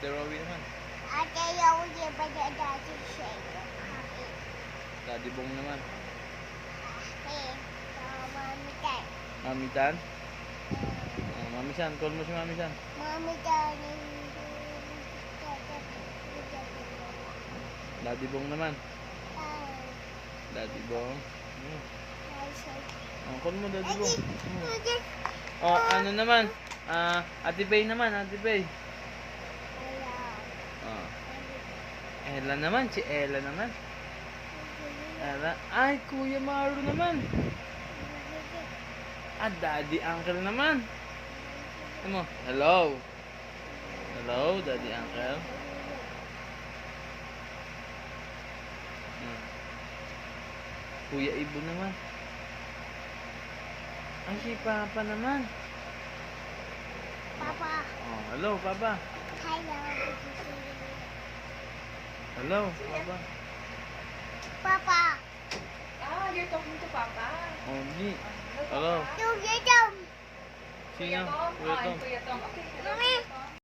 Ate Rowie naman. Ate Yowie ba na dati siya? Daddy Bong naman. Mami Tan. Mami Tan. Mami San. Call mo si Mami San. Mami Tan. Daddy Bong naman. Daddy Bong. Call mo Daddy Bong. Ano naman? Ate Bay naman. Ate Bay. Ella naman. Si Ella naman. Ella. Ay, Kuya Maru naman. Daddy Uncle naman. Ano mo? Hello. Hello, Daddy Uncle. Kuya Ibo naman. Ay, si Papa naman. Papa. Hello, Papa. Hello. Hello, Papa. Papa. You're talking to Papa. Di. Hello. Kuya Tom. Sino? Kuya Tom. Kuya Tom. Kuya Tom. Okay. Mami.